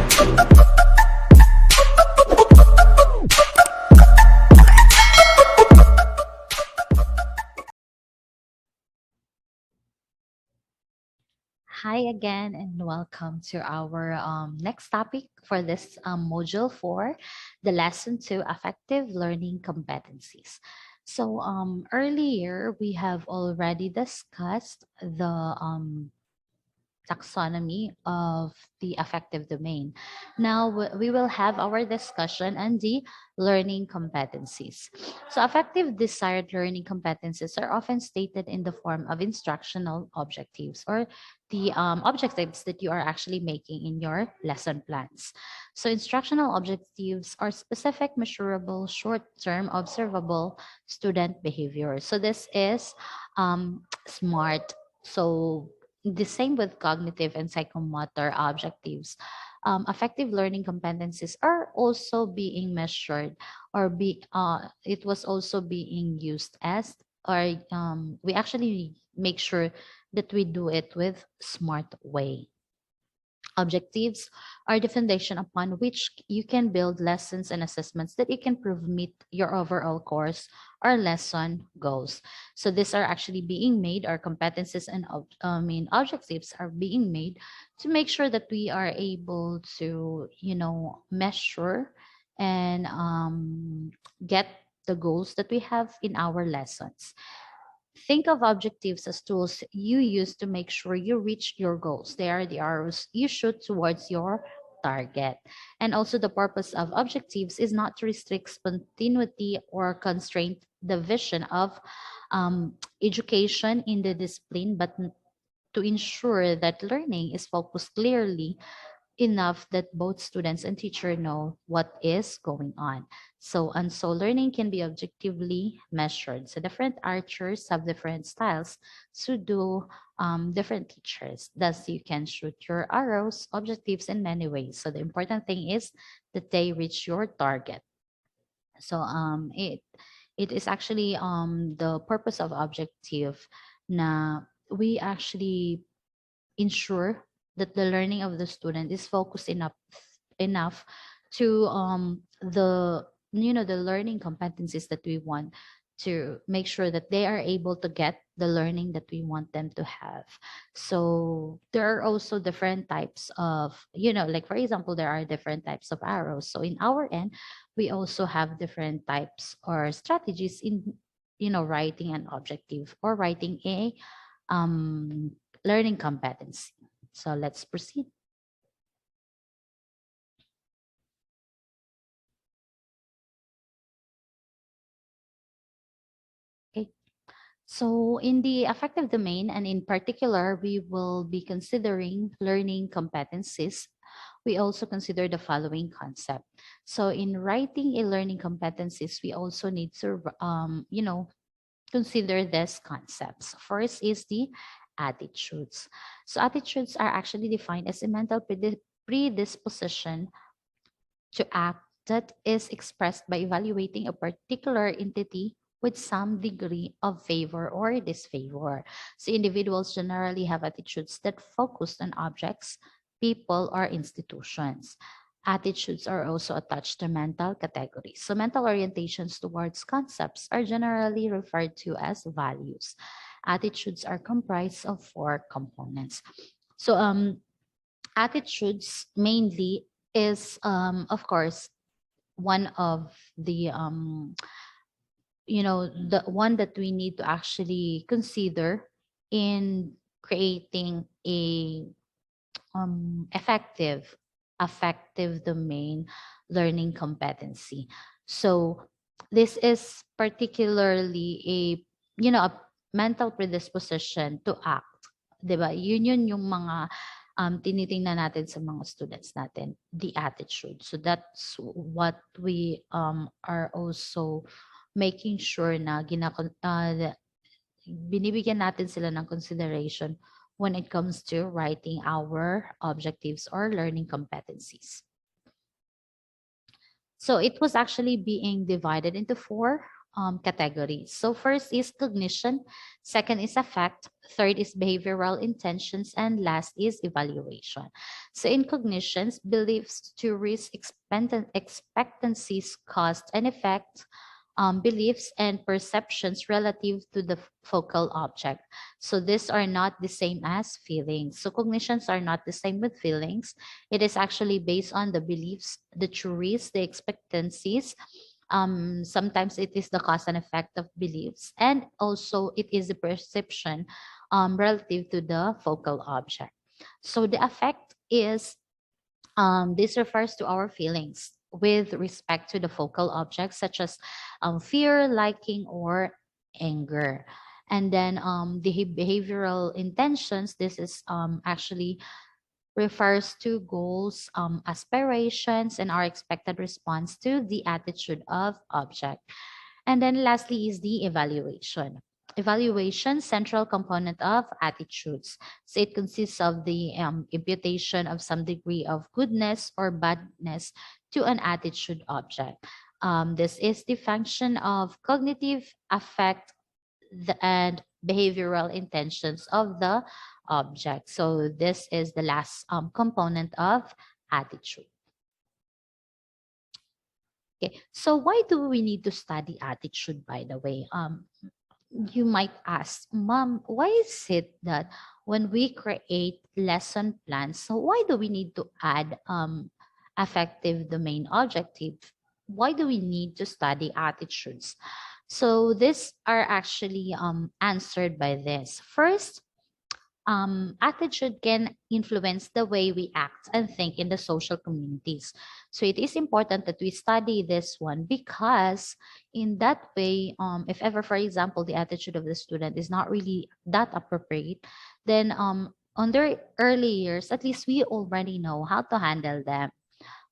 Hi again, and welcome to our next topic for this module 4, the lesson 2, affective learning competencies. So earlier we have already discussed the taxonomy of the affective domain. Now we will have our discussion on the learning competencies. So affective desired learning competencies are often stated in the form of instructional objectives or the objectives that you are actually making in your lesson plans. So instructional objectives are specific, measurable, short-term, observable student behavior. So this is SMART. So the same with cognitive and psychomotor objectives. Affective learning competencies are also being measured or it was also being used as or we actually make sure that we do it with smart way. Objectives are the foundation upon which you can build lessons and assessments that you can prove meet your overall course or lesson goals. So these are actually being made, our competencies and objectives are being made to make sure that we are able to, measure and get the goals that we have in our lessons. Think of objectives as tools you use to make sure you reach your goals. They are the arrows you shoot towards your target. And also, the purpose of objectives is not to restrict spontaneity or constrain the vision of education in the discipline, but to ensure that learning is focused clearly enough that both students and teacher know what is going on. So learning can be objectively measured. So different archers have different styles. So do different teachers. Thus, you can shoot your arrows, objectives in many ways. So the important thing is that they reach your target. So it is actually the purpose of objective na we actually ensure that the learning of the student is focused enough to the learning competencies that we want to make sure that they are able to get the learning that we want them to have. So there are also different types of, like for example, there are different types of arrows. So in our end, we also have different types or strategies in writing an objective or writing a um, learning competency. So let's proceed. Okay. So in the affective domain, and in particular, we will be considering learning competencies. We also consider the following concept. So in writing a learning competencies, we also need to, consider these concepts. First is the attitudes. So attitudes are actually defined as a mental predisposition to act that is expressed by evaluating a particular entity with some degree of favor or disfavor. So individuals generally have attitudes that focus on objects, people, or institutions. Attitudes are also attached to mental categories. So mental orientations towards concepts are generally referred to as values. Attitudes are comprised of four components. So attitudes mainly is of course one of the the one that we need to actually consider in creating a effective affective domain learning competency. So this is particularly a a mental predisposition to act, 'di ba? Yun yung mga tinitingnan natin sa mga students natin, the attitude. So that's what we are also making sure na binibigyan natin sila ng consideration when it comes to writing our objectives or learning competencies. So it was actually being divided into four. categories. So first is cognition, second is affect, third is behavioral intentions, and last is evaluation. So in cognitions, beliefs, theories, expectancies, cause and effect, beliefs and perceptions relative to the focal object. So these are not the same as feelings. So cognitions are not the same with feelings. It is actually based on the beliefs, the theories, the expectancies. Sometimes it is the cause and effect of beliefs, and also it is the perception relative to the focal object. So the affect is this refers to our feelings with respect to the focal objects, such as fear, liking, or anger. And then the behavioral intentions, this is actually refers to goals, aspirations, and our expected response to the attitude of object. And then lastly is the evaluation. Evaluation, central component of attitudes. So it consists of the imputation of some degree of goodness or badness to an attitude object. This is the function of cognitive affect and behavioral intentions of the object. So this is the last component of attitude. Okay, so why do we need to study attitude, by the way? You might ask, Mom, why is it that when we create lesson plans, so why do we need to add affective domain objective? Why do we need to study attitudes? So these are actually answered by this. First, attitude can influence the way we act and think in the social communities. So it is important that we study this one because in that way, if ever, for example, the attitude of the student is not really that appropriate, then on their early years, at least we already know how to handle them.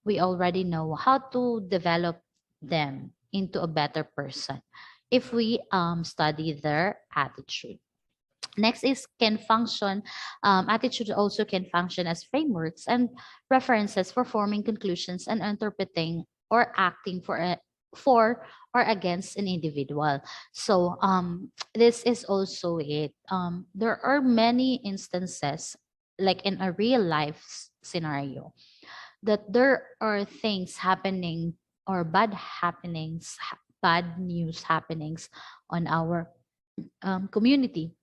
We already know how to develop them into a better person if we study their attitude. Next is can function, attitude also can function as frameworks and references for forming conclusions and interpreting or acting for or against an individual. So this is also it. There are many instances, like in a real life scenario, that there are things happening or bad happenings, bad news happenings on our community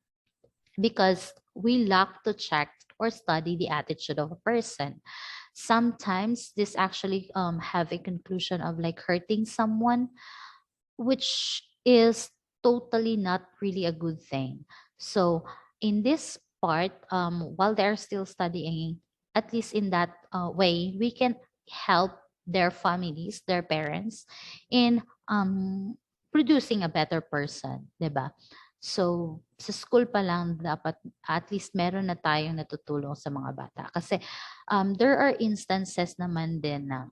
because we lack to check or study the attitude of a person. Sometimes this actually have a conclusion of like hurting someone, which is totally not really a good thing. So in this part, while they're still studying, at least in that way, we can help their families, their parents, in producing a better person, 'di ba? So, sa school pa lang dapat at least meron na tayong natutulong sa mga bata. Kasi there are instances naman din na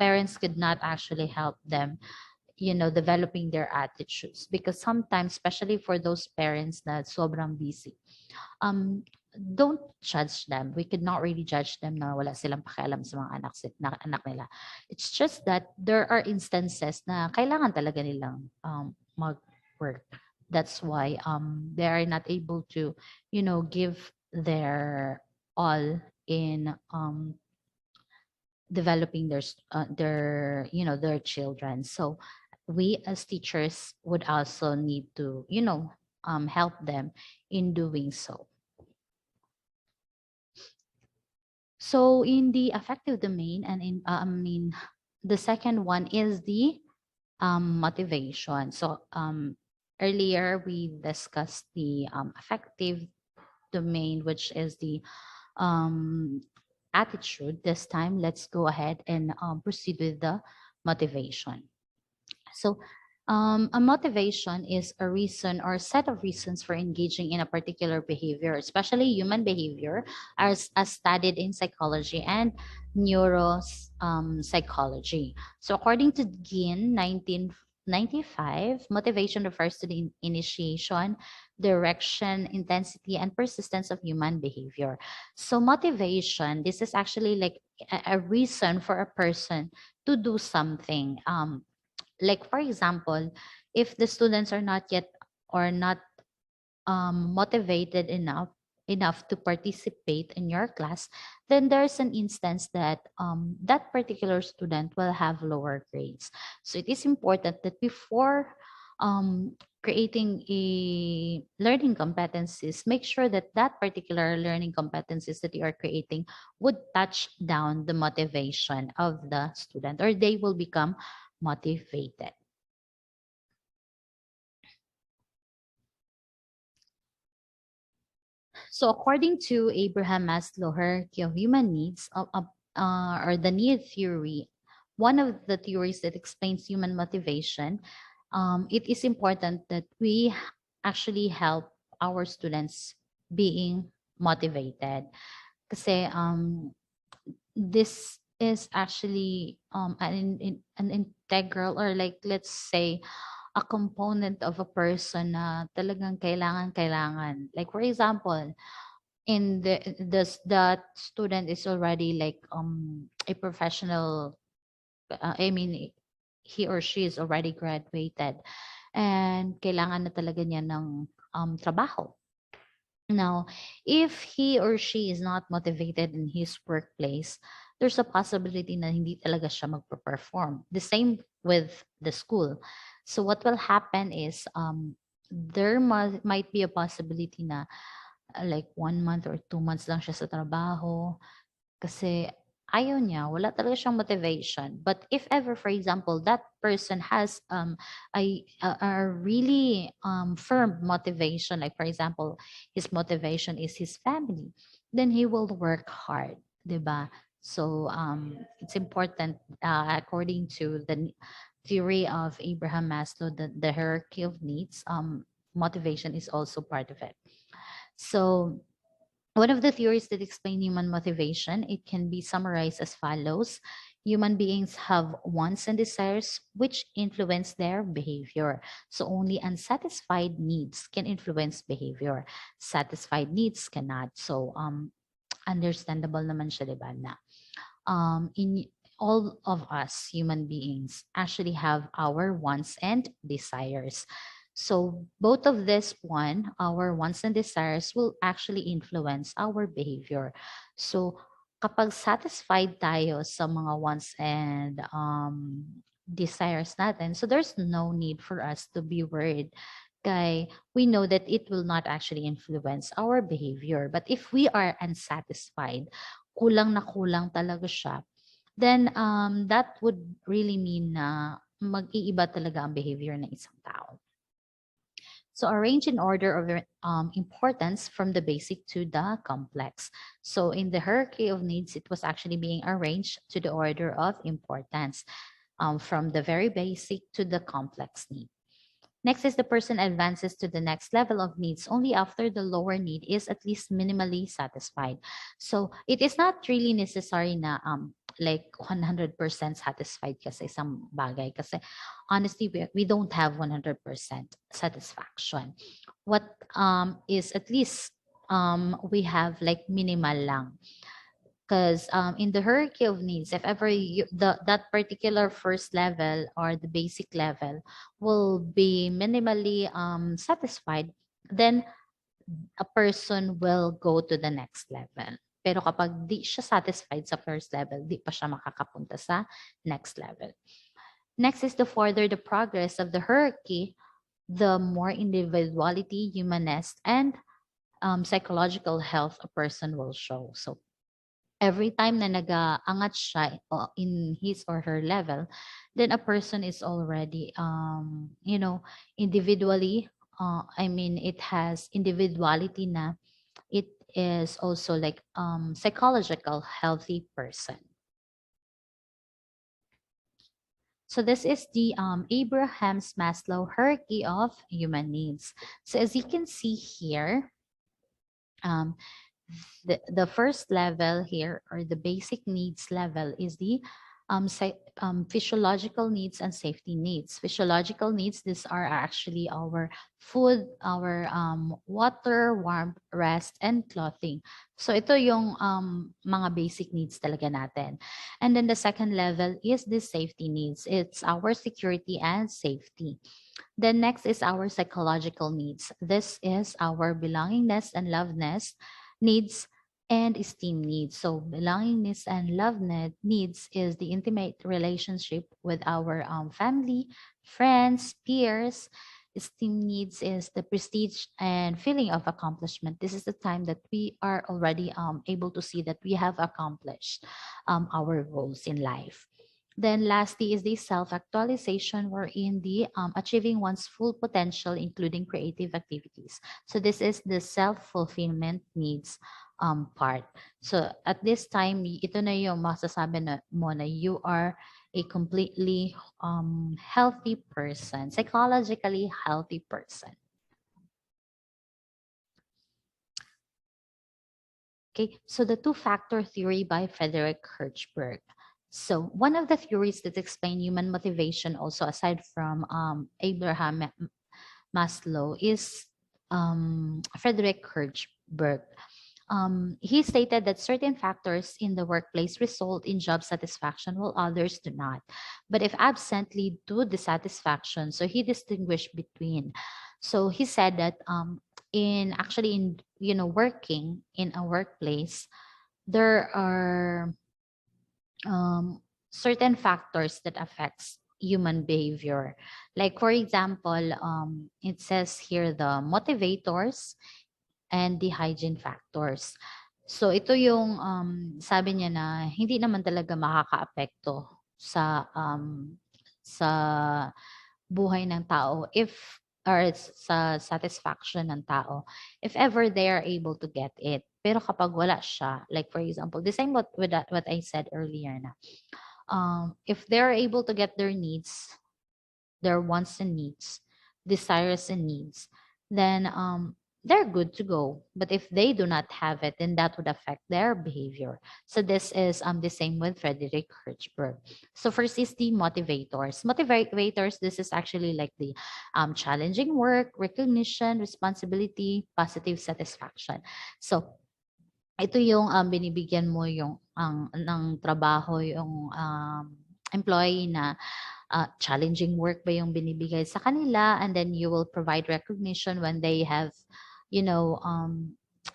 parents could not actually help them, developing their attitudes. Because sometimes, especially for those parents na sobrang busy, don't judge them. We could not really judge them na wala silang pakialam sa mga anak nila. It's just that there are instances na kailangan talaga nilang mag-work. That's why they are not able to, give their all in developing their children. So we as teachers would also need to, help them in doing so. So in the affective domain, and the second one is the motivation. So earlier we discussed the affective domain, which is the um, attitude. This time, let's go ahead and proceed with the motivation. So, a motivation is a reason or set of reasons for engaging in a particular behavior, especially human behavior, as studied in psychology and neuropsychology. So, according to Ginn, 1995, motivation refers to the initiation, direction, intensity, and persistence of human behavior. So, motivation, this is actually like a reason for a person to do something. Like for example, If the students are not yet or not motivated enough to participate in your class, then there's an instance that that particular student will have lower grades. So it is important that before creating a learning competencies, make sure that that particular learning competencies that you are creating would touch down the motivation of the student, or they will become motivated. So according to Abraham Maslow hierarchy of human needs, or the need theory, one of the theories that explains human motivation, it is important that we actually help our students being motivated. Kasi this is actually an integral, or like, let's say, a component of a person na talagang kailangan. Like for example, in that student is already like a professional, I mean, he or she is already graduated, and kailangan na talaga niya ng trabaho. Now, if he or she is not motivated in his workplace, there's a possibility na hindi talaga siya magpa-perform. The same with the school. So what will happen is there might be a possibility na like 1 month or 2 months lang siya sa trabaho kasi ayaw niya, wala talaga siyang motivation. But if ever, for example, that person has a really firm motivation, like for example, his motivation is his family, then he will work hard, 'di ba? So it's important, according to the theory of Abraham Maslow, the hierarchy of needs, motivation is also part of it. So one of the theories that explain human motivation, it can be summarized as follows. Human beings have wants and desires which influence their behavior. So only unsatisfied needs can influence behavior. Satisfied needs cannot. So understandable naman siya, diba, na in all of us human beings actually have our wants and desires. So both of this one, our wants and desires, will actually influence our behavior. So kapag satisfied tayo sa mga wants and desires natin, so there's no need for us to be worried. Kay we know that it will not actually influence our behavior. But if we are unsatisfied, kulang na kulang talaga siya, then that would really mean na mag-iiba talaga ang behavior ng isang tao. So arrange in order of importance from the basic to the complex. So in the hierarchy of needs, it was actually being arranged to the order of importance, from the very basic to the complex need. Next is the person advances to the next level of needs only after the lower need is at least minimally satisfied. So it is not really necessary na like 100% satisfied ka sa isang bagay kasi honestly we don't have 100% satisfaction. What is at least we have like minimal lang. Because in the hierarchy of needs, if ever that particular first level or the basic level will be minimally satisfied, then a person will go to the next level. Pero kapag di siya satisfied sa first level, di pa siya makakapunta sa next level. Next is to further the progress of the hierarchy, the more individuality, humanist, and psychological health a person will show. So every time na nag-aangat siya in his or her level, then a person is already, individually, I mean, it has individuality na, it is also like psychological healthy person. So this is the Abraham's Maslow hierarchy of human needs. So as you can see here, um, the first level here, or the basic needs level, is the physiological needs and safety needs. Physiological needs, these are actually our food, our water, warmth, rest, and clothing. So ito yung mga basic needs talaga natin. And then the second level is the safety needs. It's our security and safety. Then next is our psychological needs. This is our belongingness and loveness needs and esteem needs. So belongingness and needs is the intimate relationship with our family, friends, peers. Esteem needs is the prestige and feeling of accomplishment. This is the time that we are already able to see that we have accomplished our goals in life. Then lastly is the self-actualization, wherein the achieving one's full potential, including creative activities. So this is the self-fulfillment needs part. So at this time, ito na yung masasabi na mo na you are a completely healthy person, psychologically healthy person. Okay, so the two-factor theory by Frederick Hirschberg. So one of the theories that explain human motivation, also aside from Abraham Maslow, is Frederick Hirschberg. He stated that certain factors in the workplace result in job satisfaction while others do not. But if absent, lead to dissatisfaction. So he distinguished between. So he said that in working in a workplace, there are certain factors that affects human behavior. Like for example, it says here the motivators and the hygiene factors. So ito yung sabi niya na hindi naman talaga makakaapekto sa buhay ng tao if or sa satisfaction ng tao if ever they are able to get it. Pero kapag wala siya, like for example, the same with that, what I said earlier na, if they're able to get their needs, their wants and needs, desires and needs, then they're good to go. But if they do not have it, then that would affect their behavior. So this is the same with Frederick Hirschberg. So first is the motivators. Motivators, this is actually like the challenging work, recognition, responsibility, positive satisfaction. So ito yung binibigyan mo yung ng trabaho yung employee na challenging work ba yung binibigay sa kanila, and then you will provide recognition when they have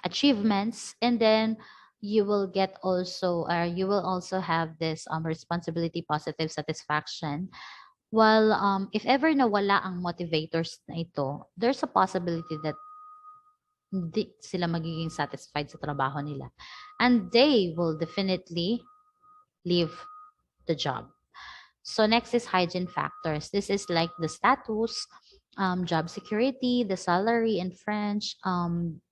achievements, and then you will get also or you will also have this responsibility, positive satisfaction. While if ever nawala ang motivators na ito, there's a possibility that hindi sila magiging satisfied sa trabaho nila, and they will definitely leave the job. So next is hygiene factors. This is like the status, job security, the salary, and French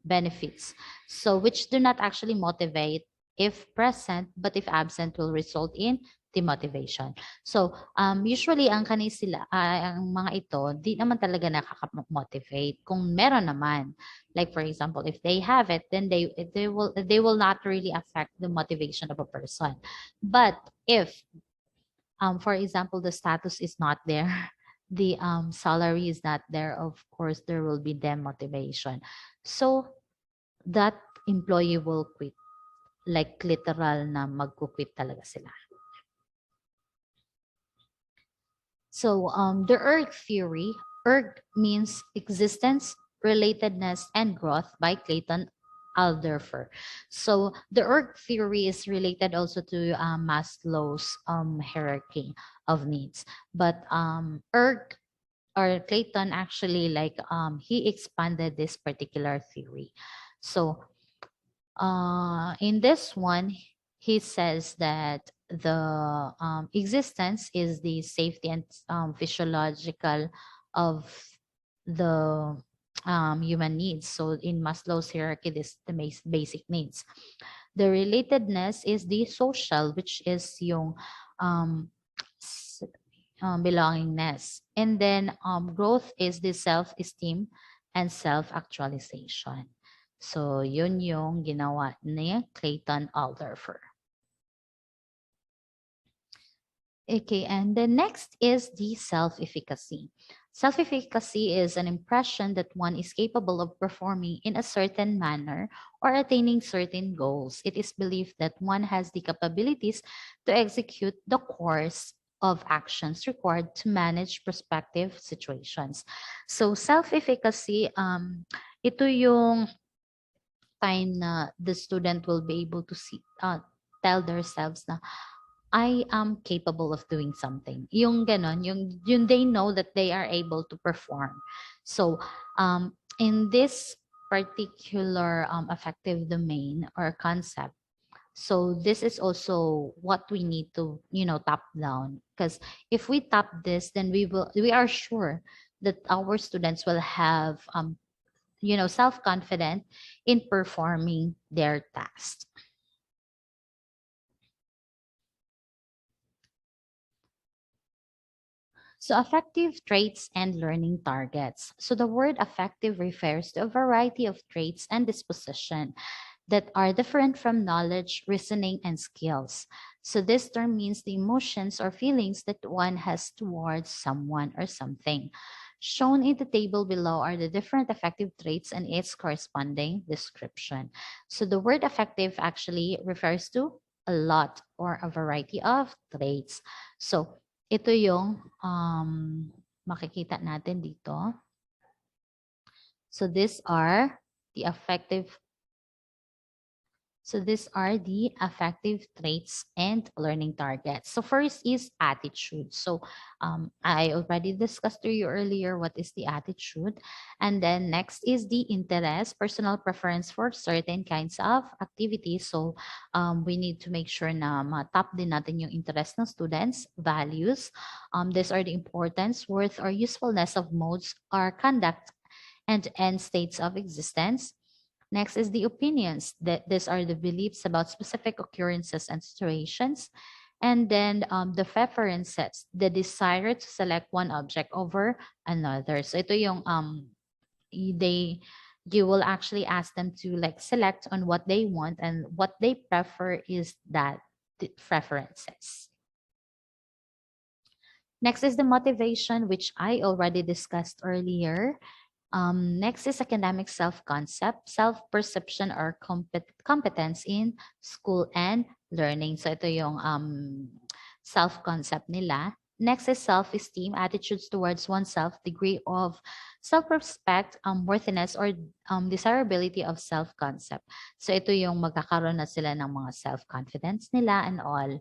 benefits. So which do not actually motivate if present, but if absent will result in demotivation. So usually ang ang mga ito, di naman talaga nakaka-motivate. Kung meron naman, like for example, if they have it, then they will not really affect the motivation of a person. But if for example, the status is not there, the salary is not there, of course, there will be demotivation. So that employee will quit, like literal na magkukwit talaga sila. So the erg theory, erg means existence, relatedness, and growth by Clayton Alderfer. So the erg theory is related also to Maslow's hierarchy of needs. But erg or Clayton actually he expanded this particular theory. So in this one, he says that the existence is the safety and physiological of the human needs. So in Maslow's hierarchy, this is the basic needs. The relatedness is the social, which is yung belongingness. And then growth is the self-esteem and self-actualization. So, yun yung ginawa ni Clayton Alderfer. Okay, and the next is the self-efficacy. Self-efficacy is an impression that one is capable of performing in a certain manner or attaining certain goals. It is believed that one has the capabilities to execute the course of actions required to manage prospective situations. So self-efficacy, ito yung time na the student will be able to see, tell themselves na I am capable of doing something. Yung ganon, yung they know that they are able to perform. So, in this particular affective domain or concept, so this is also what we need to, tap down. Because if we tap this, then we are sure that our students will have, self-confident in performing their tasks. So affective traits and learning targets. So the word affective refers to a variety of traits and disposition that are different from knowledge, reasoning, and skills. So this term means the emotions or feelings that one has towards someone or something. Shown in the table below are the different affective traits and its corresponding description. So the word affective actually refers to a lot or a variety of traits. So ito yung makikita natin dito. So these are the affective So these are the affective traits and learning targets. So first is attitude. So I already discussed to you earlier what is the attitude. And then next is the interest, personal preference for certain kinds of activities. So we need to make sure na ma-tap din natin yung interest ng students, values. These are the importance, worth, or usefulness of modes or conduct and end states of existence. Next is the opinions. That these are the beliefs about specific occurrences and situations. And then the preferences, the desire to select one object over another. So ito yung they you will actually ask them to like select on what they want, and what they prefer is that the preferences. Next is the motivation, which I already discussed earlier. Next is academic self-concept, self-perception or competence in school and learning. So ito yung self-concept nila. Next is self-esteem, attitudes towards oneself, degree of self-respect, worthiness, or desirability of self-concept. So ito yung magkakaroon na sila ng mga self-confidence nila and all.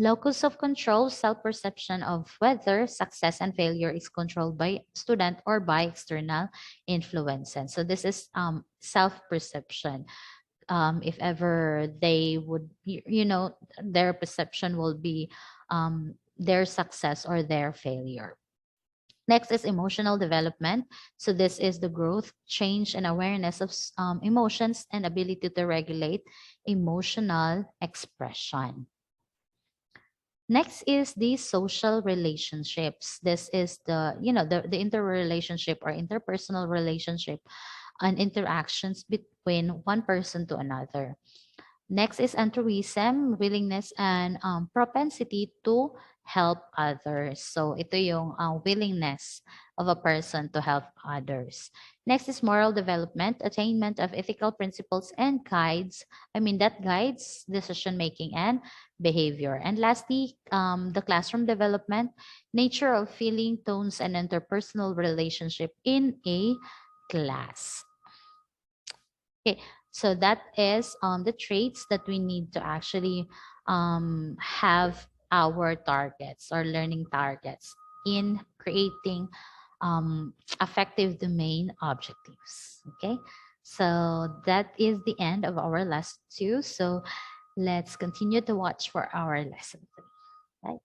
Locus of control, self-perception of whether success and failure is controlled by student or by external influences. So this is self-perception. If ever they would, their perception will be their success or their failure. Next is emotional development. So this is the growth, change, and awareness of emotions and ability to regulate emotional expression. Next is the social relationships. This is the interrelationship or interpersonal relationship and interactions between one person to another. Next is altruism, willingness and propensity to help others. So ito yung willingness of a person to help others. Next is moral development, attainment of ethical principles and that guides decision making and behavior. And lastly, the classroom development, nature of feeling, tones, and interpersonal relationship in a class. Okay, so that is the traits that we need to actually have our targets or learning targets in creating affective domain objectives. Okay, so that is the end of our lesson 2. So let's continue to watch for our lesson 3. Right.